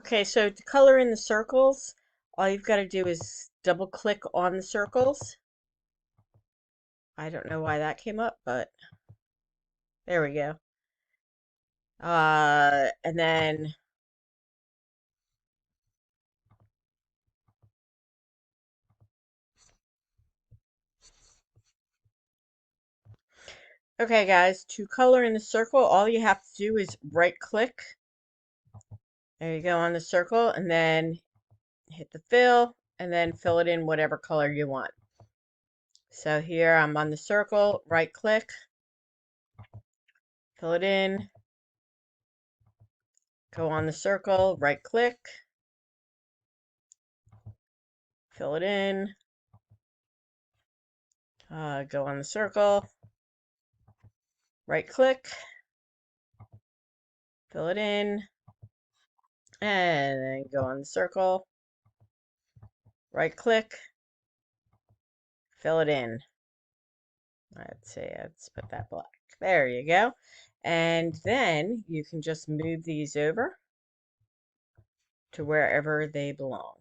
Okay, so to color in the circles, all you've got to do is double click on the circles. I don't know why that came up, but there we go. And then, okay guys, to color in the circle, all you have to do is right click. There you go on the circle, and then hit the fill, and then fill it in whatever color you want. So here I'm on the circle, right click, fill it in, go on the circle, right click, fill it in, go on the circle, right click, fill it in, and then go on the circle, right click, fill it in. Let's put that black. There you go. And then you can just move these over to wherever they belong.